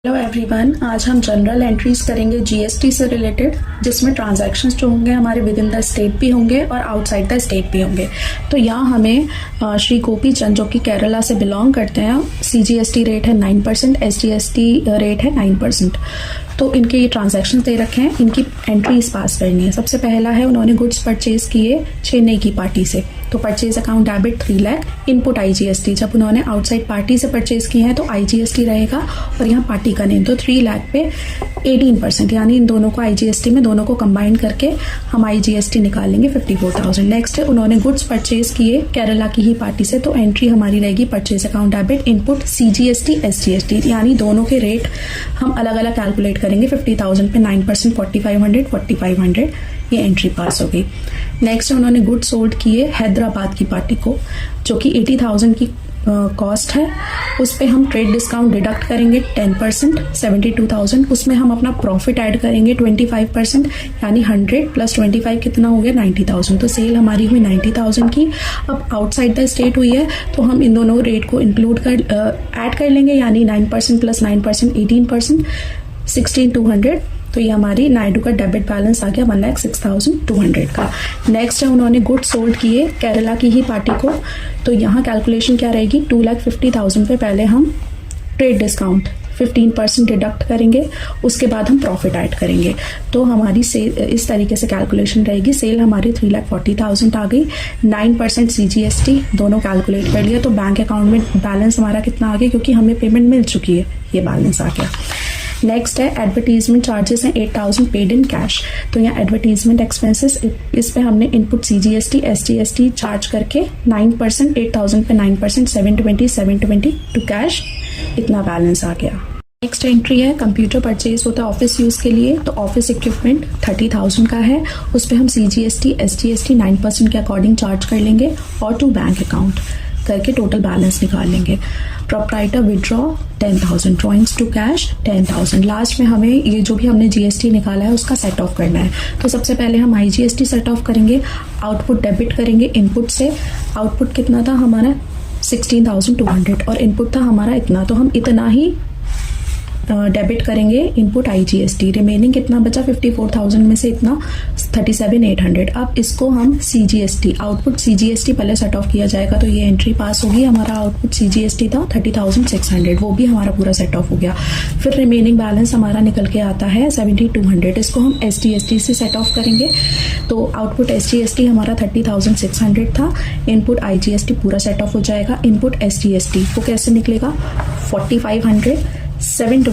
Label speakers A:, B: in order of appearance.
A: Hello everyone, आज हम general entries करेंगे जीएसटी से रिलेटेड, जिसमें ट्रांजैक्शंस जो होंगे हमारे विद इन द स्टेट भी होंगे और आउटसाइड द स्टेट भी होंगे। तो यहाँ हमें श्री गोपी चंद जो कि केरला से बिलोंग करते हैं, सीजीएसटी रेट है 9%, एसजीएसटी रेट है 9%। तो इनके ये ट्रांजैक्शन दे रखे हैं, इनकी एंट्रीज पास करनी है। सबसे पहला है उन्होंने गुड्स परचेज किए चेन्नई की पार्टी से, तो purchase account debit 3 lakh, input IGST. जब उन्होंने आउटसाइड पार्टी से परचेज किए हैं तो आईजीएसटी रहेगा और यहाँ पार्टी का नेम, तो 3 लाख पे 18%, यानी इन दोनों को आईजीएसटी में दोनों को कंबाइन करके हम आईजीएसटी निकालेंगे 54,000। नेक्स्ट है उन्होंने गुड्स परचेज किए केरला की ही पार्टी से, तो एंट्री हमारी रहेगी purchase account debit, input CGST SGST, यानी दोनों के रेट हम अलग अलग कैलकुलेट करेंगे। 50,000 पे 9%, 4500 ये एंट्री पास हो गई। नेक्स्ट उन्होंने गुड सोल्ड किए हैदराबाद की पार्टी को, जो कि 80,000 की कॉस्ट है। उस पे हम ट्रेड डिस्काउंट डिडक्ट करेंगे 10%, 72,000। उसमें हम अपना प्रॉफिट ऐड करेंगे 25%, यानी 100 प्लस 25 कितना हो गया 90,000। तो सेल हमारी हुई 90,000 की। अब आउटसाइड द स्टेट हुई है तो हम इन दोनों रेट को इंक्लूड कर ऐड कर लेंगे, यानी 9% प्लस 9% 18%, 16,200। तो ये हमारी नायडू का डेबिट बैलेंस आ गया 1,06,200 का। नेक्स्ट है उन्होंने गुड सोल्ड किए केरला की ही पार्टी को, तो यहाँ कैलकुलेशन क्या रहेगी, 2,50,000 पे पहले हम ट्रेड डिस्काउंट 15% डिडक्ट करेंगे, उसके बाद हम प्रॉफिट ऐड करेंगे। तो हमारी सेल इस तरीके से कैलकुलेशन रहेगी। सेल हमारी 3,40,000 आ गई, 9% सीजीएसटी दोनों कैलकुलेट कर लिया। तो बैंक अकाउंट में बैलेंस हमारा कितना आ गया, क्योंकि हमें पेमेंट मिल चुकी है, ये बैलेंस आ गया। नेक्स्ट है एडवर्टीजमेंट चार्जेस हैं 8,000 पेड इन कैश। तो यहाँ एडवर्टीजमेंट एक्सपेंसेस, इस पे हमने इनपुट सीजीएसटी एसजीएसटी चार्ज करके 9%, 8,000 पे 9%, 720 टू कैश, इतना बैलेंस आ गया। नेक्स्ट एंट्री है कंप्यूटर परचेज होता है ऑफिस यूज के लिए, तो ऑफिस इक्विपमेंट 30,000 का है। उस पे हम सीजीएसटी एसजीएसटी 9% के अकॉर्डिंग चार्ज कर लेंगे और टू बैंक अकाउंट करके टोटल बैलेंस निकाल लेंगे। Proprietor withdraw 10,000, drawings to cash 10,000। Last में हमें ये जो भी हमने जीएसटी निकाला है उसका सेट ऑफ करना है। तो सबसे पहले हम आईजीएसटी सेट ऑफ करेंगे, आउटपुट डेबिट करेंगे इनपुट से। आउटपुट कितना था हमारा 16,200 और इनपुट था हमारा इतना, तो हम इतना ही डेबिट करेंगे इनपुट आईजीएसटी। रिमेनिंग कितना बचा 54,000 में से इतना 37,800। अब इसको हम सीजीएसटी आउटपुट सीजीएसटी पहले सेट ऑफ किया जाएगा, तो ये एंट्री पास होगी। हमारा आउटपुट सीजीएसटी था 30,600, वो भी हमारा पूरा सेट ऑफ हो गया। फिर रिमेनिंग बैलेंस हमारा निकल के आता है 7,200, इसको हम एसजीएसटी से सेट ऑफ करेंगे। तो आउटपुट एसजीएसटी हमारा 30,600 था, इनपुट आईजीएसटी पूरा सेट ऑफ हो जाएगा। इनपुट एसजीएसटी वो कैसे निकलेगा 4,500, 720